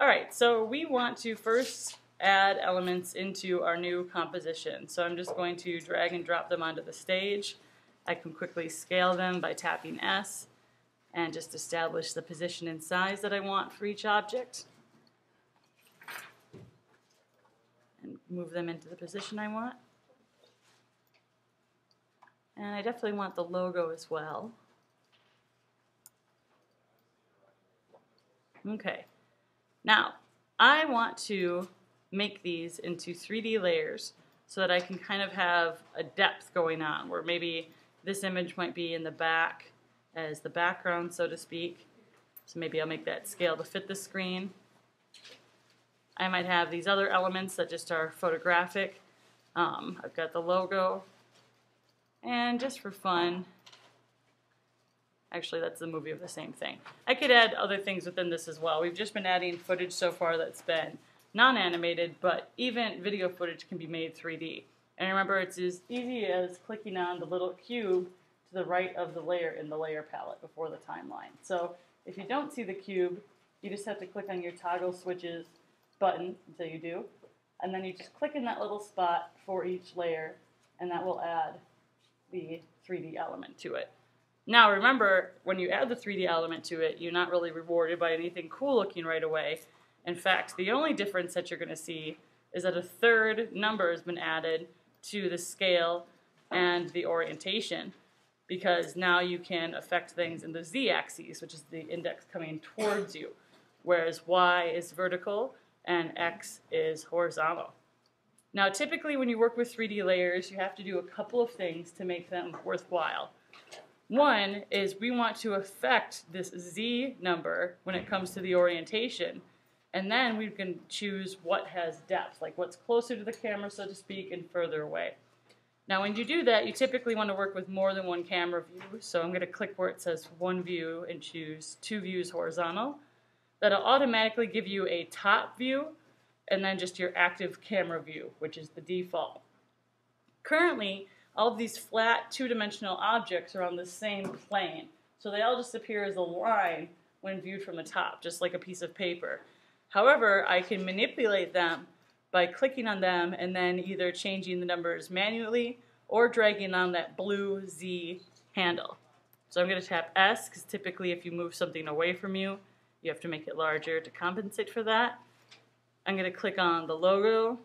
Alright, so we want to first add elements into our new composition. So I'm just going to drag and drop them onto the stage. I can quickly scale them by tapping S and just establish the position and size that I want for each object. And move them into the position I want. And I definitely want the logo as well. Okay. Now, I want to make these into 3D layers so that I can kind of have a depth going on, where maybe this image might be in the back as the background, so to speak. So maybe I'll make that scale to fit the screen. I might have these other elements that just are photographic. I've got the logo, and just for fun, actually, that's the movie of the same thing. I could add other things within this as well. We've just been adding footage so far that's been non-animated, but even video footage can be made 3D. And remember, it's as easy as clicking on the little cube to the right of the layer in the layer palette before the timeline. So if you don't see the cube, you just have to click on your toggle switches button until you do. And then you just click in that little spot for each layer, and that will add the 3D element to it. Now remember, when you add the 3D element to it, you're not really rewarded by anything cool looking right away. In fact, the only difference that you're going to see is that a third number has been added to the scale and the orientation, because now you can affect things in the z-axis, which is the index coming towards you, whereas y is vertical and x is horizontal. Now typically when you work with 3D layers, you have to do a couple of things to make them worthwhile. One is we want to affect this Z number when it comes to the orientation, and then we can choose what has depth, like what's closer to the camera, so to speak, and further away. Now when you do that, you typically want to work with more than one camera view, so I'm going to click where it says one view and choose two views horizontal. That'll automatically give you a top view and then just your active camera view, which is the default. Currently, all of these flat two-dimensional objects are on the same plane, so they all just appear as a line when viewed from the top, just like a piece of paper. However, I can manipulate them by clicking on them and then either changing the numbers manually or dragging on that blue Z handle. So I'm going to tap S, because typically if you move something away from you, you have to make it larger to compensate for that. I'm going to click on the logo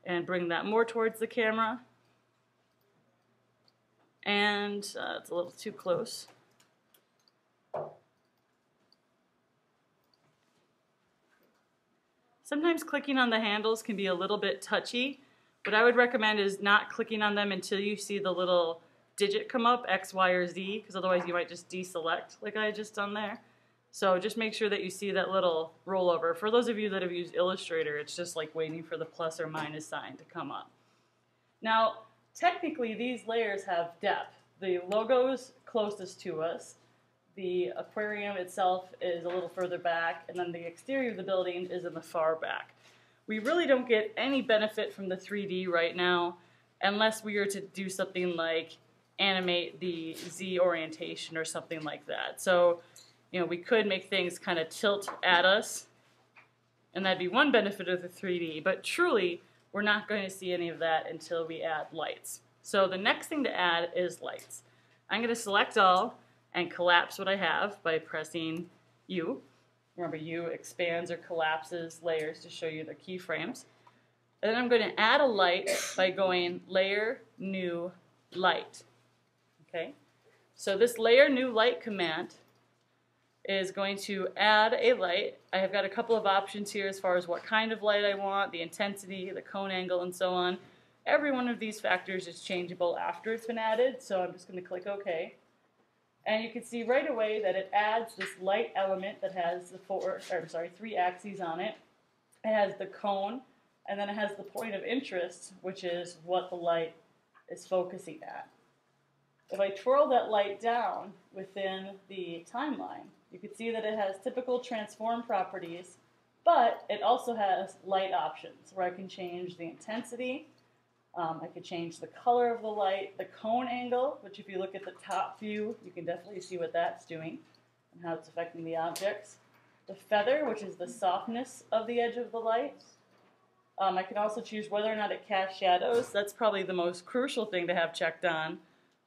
and bring that more towards the camera. And it's a little too close. Sometimes clicking on the handles can be a little bit touchy. What I would recommend is not clicking on them until you see the little digit come up, X, Y, or Z, because otherwise you might just deselect like I had just done there. So just make sure that you see that little rollover. For those of you that have used Illustrator, it's just like waiting for the plus or minus sign to come up. Now, technically, these layers have depth. The logo's closest to us. The aquarium itself is a little further back, and then the exterior of the building is in the far back. We really don't get any benefit from the 3D right now unless we were to do something like animate the Z orientation or something like that. So, you know, we could make things kind of tilt at us, and that'd be one benefit of the 3D, but truly, we're not going to see any of that until we add lights. So the next thing to add is lights. I'm going to select all and collapse what I have by pressing U. Remember, U expands or collapses layers to show you the keyframes. And then I'm going to add a light by going Layer, New, Light. Okay? So this Layer, New, Light command is going to add a light. I have got a couple of options here as far as what kind of light I want, the intensity, the cone angle, and so on. Every one of these factors is changeable after it's been added, so I'm just going to click OK. And you can see right away that it adds this light element that has the three axes on it. It has the cone, and then it has the point of interest, which is what the light is focusing at. If I twirl that light down within the timeline, you can see that it has typical transform properties, but it also has light options where I can change the intensity, I could change the color of the light, the cone angle, which if you look at the top view, you can definitely see what that's doing and how it's affecting the objects. the feather, which is the softness of the edge of the light. I can also choose whether or not it casts shadows. That's probably the most crucial thing to have checked on.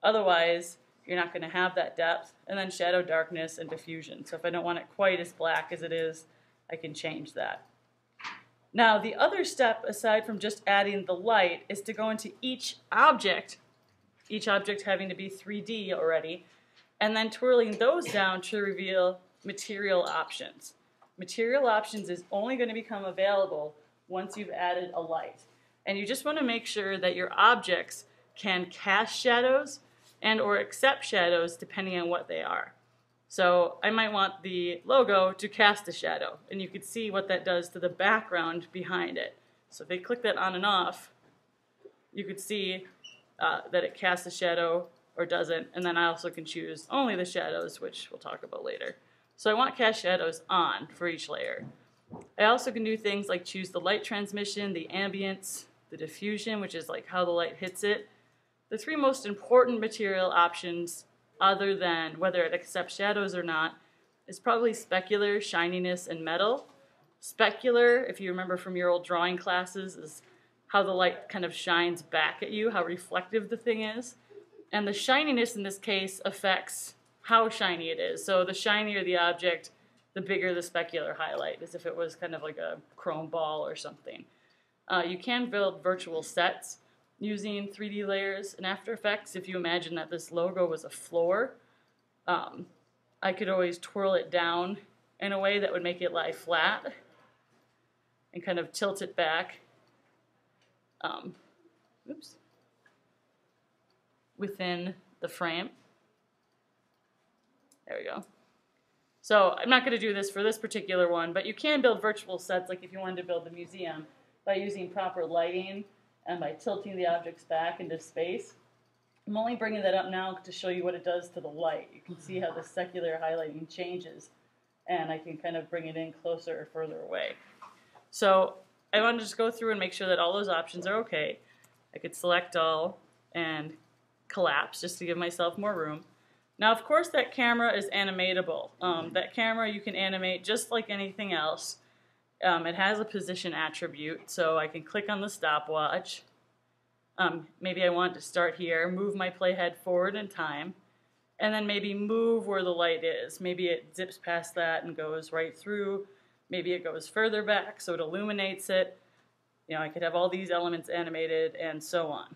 Otherwise, you're not going to have that depth. And then shadow darkness and diffusion. So if I don't want it quite as black as it is, I can change that. Now, the other step, aside from just adding the light, is to go into each object having to be 3D already, and then twirling those down to reveal material options. Material options is only going to become available once you've added a light. And you just want to make sure that your objects can cast shadows and or accept shadows depending on what they are. So I might want the logo to cast a shadow, and you can see what that does to the background behind it. So if they click that on and off, you could see that it casts a shadow or doesn't, and then I also can choose only the shadows, which we'll talk about later. So I want cast shadows on for each layer. I also can do things like choose the light transmission, the ambience, the diffusion, which is like how the light hits it. The three most important material options, other than whether it accepts shadows or not, is probably specular, shininess, and metal. Specular, if you remember from your old drawing classes, is how the light kind of shines back at you, how reflective the thing is. And the shininess in this case affects how shiny it is. So the shinier the object, the bigger the specular highlight, as if it was kind of like a chrome ball or something. You can build virtual sets using 3D layers in After Effects. If you imagine that this logo was a floor, I could always twirl it down in a way that would make it lie flat and kind of tilt it back within the frame. There we go. So I'm not going to do this for this particular one, but you can build virtual sets, like if you wanted to build the museum, by using proper lighting and by tilting the objects back into space. I'm only bringing that up now to show you what it does to the light. You can see how the secular highlighting changes, and I can kind of bring it in closer or further away. So I want to just go through and make sure that all those options are okay. I could select all and collapse just to give myself more room. Now, of course, that camera is animatable. That camera you can animate just like anything else. It has a position attribute, so I can click on the stopwatch. Maybe I want to start here, move my playhead forward in time, and then maybe move where the light is. Maybe it zips past that and goes right through. Maybe it goes further back so it illuminates it. You know, I could have all these elements animated and so on.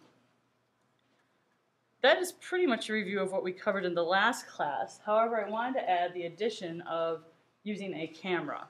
That is pretty much a review of what we covered in the last class. However, I wanted to add the addition of using a camera.